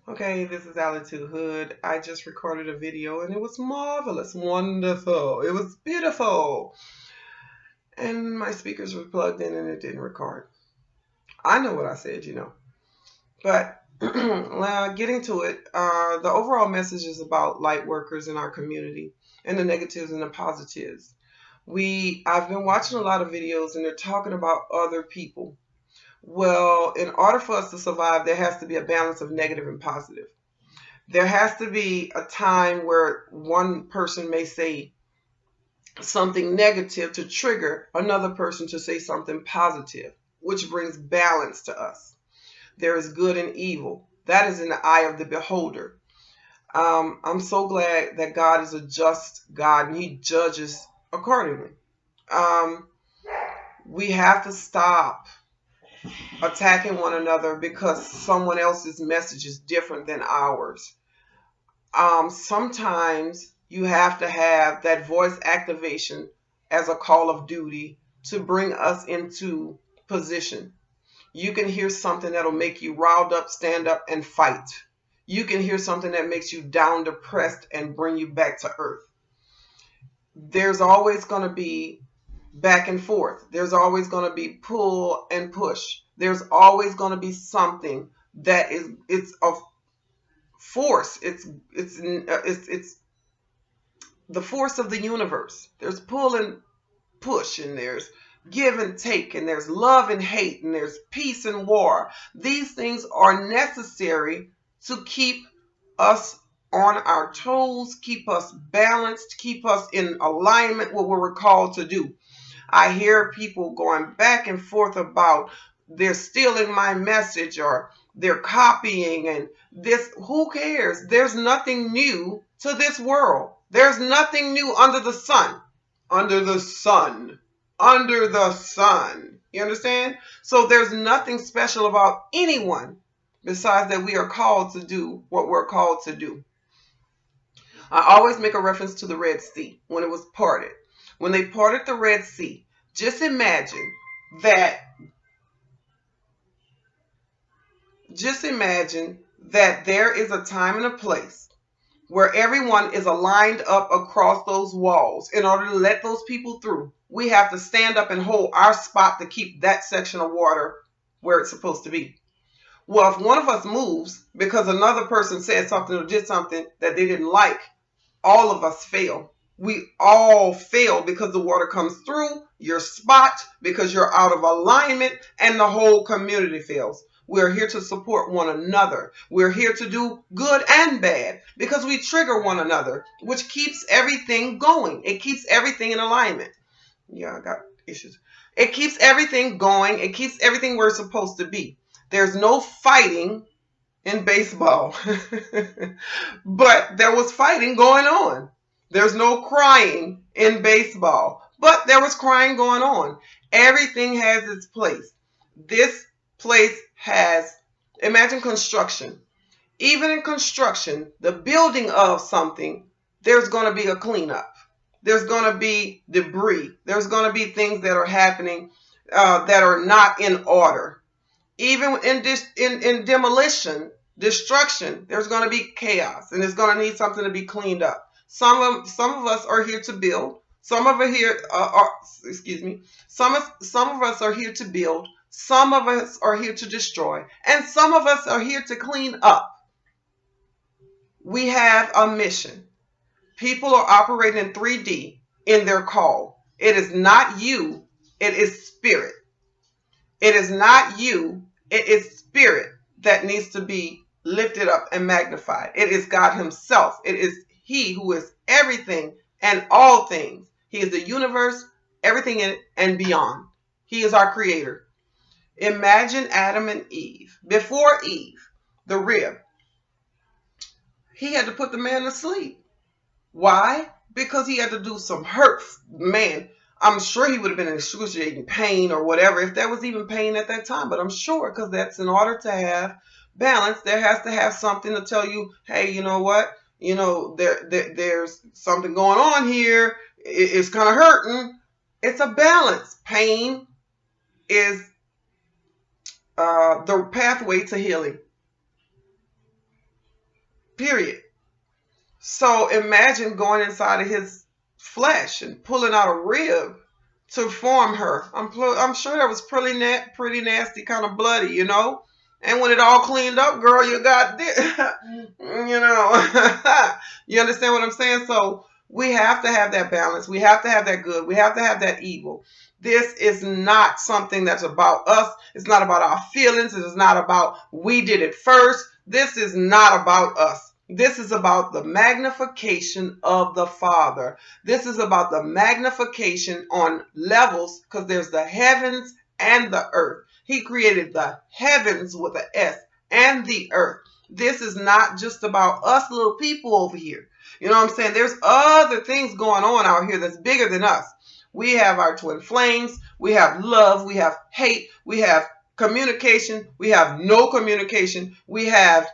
Okay, this is Allie2Hood. I just recorded a video and it was marvelous, wonderful. It was beautiful. And my speakers were plugged in and it didn't record. I know what I said. But getting to it, the overall message is about light workers in our community and the negatives and the positives. I've been watching a lot of videos and they're talking about other people. Well, in order for us to survive, there has to be a balance of negative and positive. There has to be a time where one person may say something negative to trigger another person to say something positive, which brings balance to us. There is good and evil. That is in the eye of the beholder. I'm so glad that God is a just God and He judges accordingly. Um, we have to stop attacking one another because someone else's message is different than ours. Sometimes you have to have that voice activation as a call of duty to bring us into position. You can hear something that'll make you riled up, stand up, and fight. You can hear something that makes you down, depressed, and bring you back to earth. There's always going to be back and forth. There's always going to be pull and push. There's always going to be something that it's a force. It's the force of the universe. There's pull and push, and there's give and take, and there's love and hate, and there's peace and war. These things are necessary to keep us on our toes, keep us balanced, keep us in alignment with what we're called to do. I hear people going back and forth about they're stealing my message or they're copying and this. Who cares? There's nothing new to this world. There's nothing new under the sun. Under the sun. Under the sun. You understand? So there's nothing special about anyone besides that we are called to do what we're called to do. I always make a reference to the Red Sea when it was parted. When they parted the Red Sea, just imagine that there is a time and a place where everyone is aligned up across those walls. In order to let those people through, we have to stand up and hold our spot to keep that section of water where it's supposed to be. Well, if one of us moves because another person said something or did something that they didn't like, all of us fail. We all fail because the water comes through your spot, because you're out of alignment, and the whole community fails. We're here to support one another. We're here to do good and bad because we trigger one another, which keeps everything going. It keeps everything in alignment. Yeah, I got issues. It keeps everything going. It keeps everything where it's supposed to be. There's no fighting in baseball, but there was fighting going on. There's no crying in baseball, but there was crying going on. Everything has its place. This place has, imagine construction. Even in construction, the building of something, there's going to be a cleanup. There's going to be debris. There's going to be things that are happening that are not in order. Even in demolition, destruction, there's going to be chaos, and it's going to need something to be cleaned up. Some of us are here to build. Some of us here Some of us are here to build. Some of us are here to destroy, and some of us are here to clean up. We have a mission. People are operating in 3D in their call. It is not you. It is spirit. It is not you. It is spirit that needs to be lifted up and magnified. It is God Himself. It is He who is everything and all things. He is the universe, everything in it, and beyond. He is our creator. Imagine Adam and Eve. Before Eve, the rib, He had to put the man to sleep. Why? Because he had to do some hurt. Man, I'm sure he would have been in excruciating pain or whatever, if there was even pain at that time. But I'm sure, because that's in order to have balance, there has to have something to tell you, hey, you know what? There's something going on here. It's kind of hurting. It's a balance. Pain is the pathway to healing. period. So imagine going inside of his flesh and pulling out a rib to form her. I'm sure that was pretty nasty, kind of bloody, you know. And when it all cleaned up, girl, you got this, you know. You understand what I'm saying? So we have to have that balance. We have to have that good. We have to have that evil. This is not something that's about us. It's not about our feelings. It is not about we did it first. This is not about us. This is about the magnification of the Father. This is about the magnification on levels, because there's the heavens and the earth. He created the heavens with an S and the earth. This is not just about us little people over here. You know what I'm saying? There's other things going on out here that's bigger than us. We have our twin flames. We have love. We have hate. We have communication. We have no communication. We have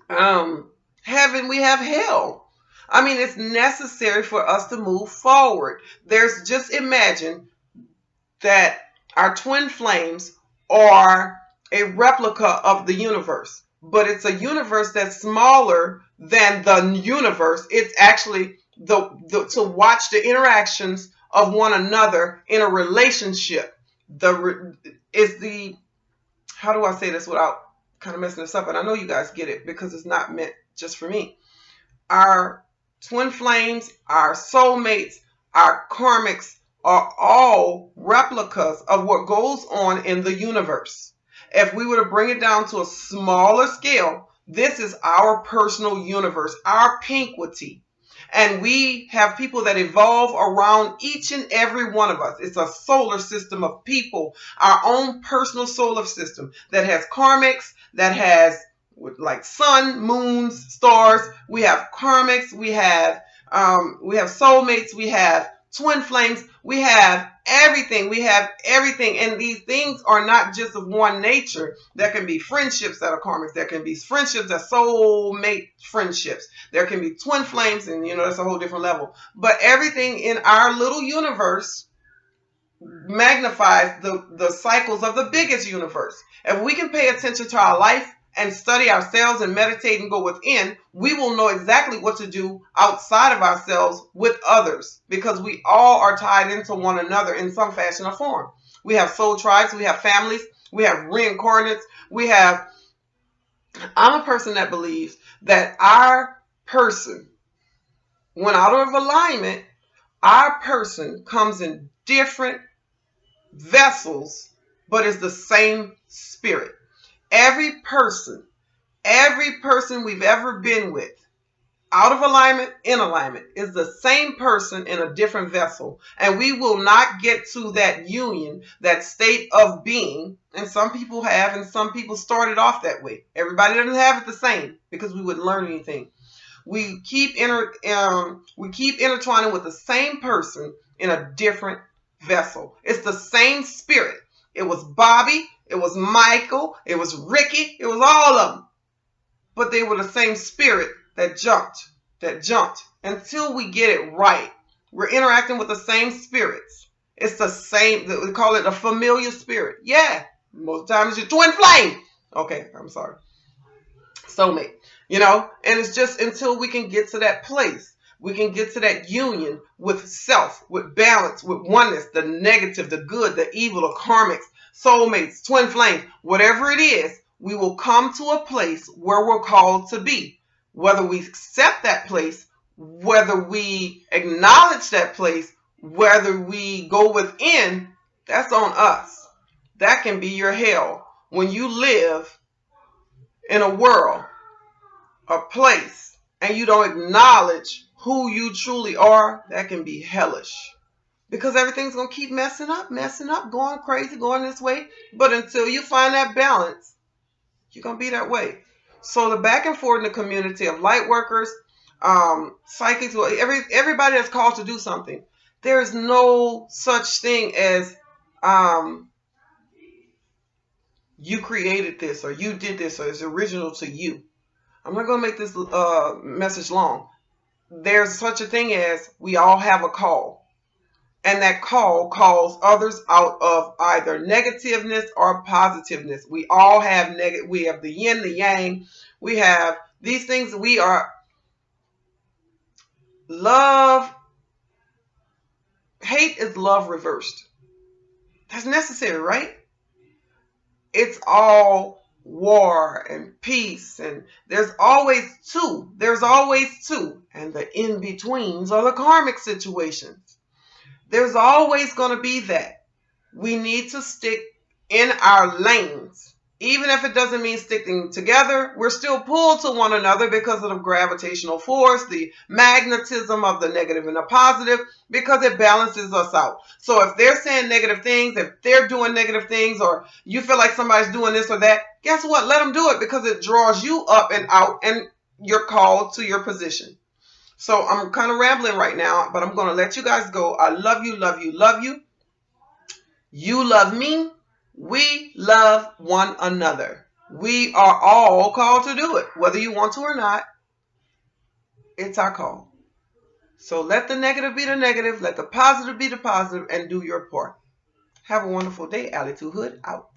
heaven, we have hell. I mean, it's necessary for us to move forward. Just imagine that our twin flames are a replica of the universe, but it's a universe that's smaller than the universe. It's actually to watch the interactions of one another in a relationship. How do I say this without kind of messing this up? And I know you guys get it because it's not meant just for me. Our twin flames, our soulmates, our karmics are all replicas of what goes on in the universe. If we were to bring it down to a smaller scale, this is our personal universe, our pinkwity. And we have people that evolve around each and every one of us. It's a solar system of people, our own personal solar system that has karmics, that has like sun, moons, stars. We have karmics, we have soulmates, we have twin flames, we have everything. And these things are not just of one nature. There can be friendships that are karmics. There can be friendships that soulmate friendships. There can be twin flames, and that's a whole different level. But everything in our little universe magnifies the cycles of the biggest universe. If we can pay attention to our life and study ourselves and meditate and go within, we will know exactly what to do outside of ourselves with others, because we all are tied into one another in some fashion or form. We have soul tribes, we have families, we have reincarnates, I'm a person that believes that our person, when out of alignment, our person comes in different vessels, but is the same spirit. Every person we've ever been with, out of alignment, in alignment, is the same person in a different vessel. And we will not get to that union, that state of being. And some people have, and some people started off that way. Everybody doesn't have it the same, because we wouldn't learn anything. We keep intertwining with the same person in a different vessel. It's the same spirit. It was Bobby, it was Michael, it was Ricky, it was all of them. But they were the same spirit that jumped until we get it right. We're interacting with the same spirits. It's the same, we call it a familiar spirit. Yeah, most times your twin flame. Okay, I'm sorry. Soulmate, and it's just until we can get to that place. We can get to that union with self, with balance, with oneness, the negative, the good, the evil, the karmics, soulmates, twin flames, whatever it is, we will come to a place where we're called to be. Whether we accept that place, whether we acknowledge that place, whether we go within, that's on us. That can be your hell. When you live in a world, a place, and you don't acknowledge who you truly are, that can be hellish. Because everything's going to keep messing up, going crazy, going this way. But until you find that balance, you're going to be that way. So the back and forth in the community of light workers, psychics, everybody that's called to do something, there's no such thing as you created this, or you did this, or it's original to you. I'm not going to make this message long. There's such a thing as we all have a call. And that call calls others out of either negativeness or positiveness. We all have we have the yin, the yang. We have These things we are love. Hate is love reversed. That's necessary, right? It's all war and peace, and there's always two. There's always two. And the in-betweens are the karmic situations. There's always going to be that. We need to stick in our lanes. Even if it doesn't mean sticking together, we're still pulled to one another because of the gravitational force, the magnetism of the negative and the positive, because it balances us out. So if they're saying negative things, if they're doing negative things, or you feel like somebody's doing this or that, guess what? Let them do it, because it draws you up and out, and you're called to your position. So I'm kind of rambling right now, but I'm going to let you guys go. I love you, love you, love you. You love me. We love one another. We are all called to do it, whether you want to or not. It's our call. So let the negative be the negative, let the positive be the positive, and do your part. Have a wonderful day. Allie2Hood out.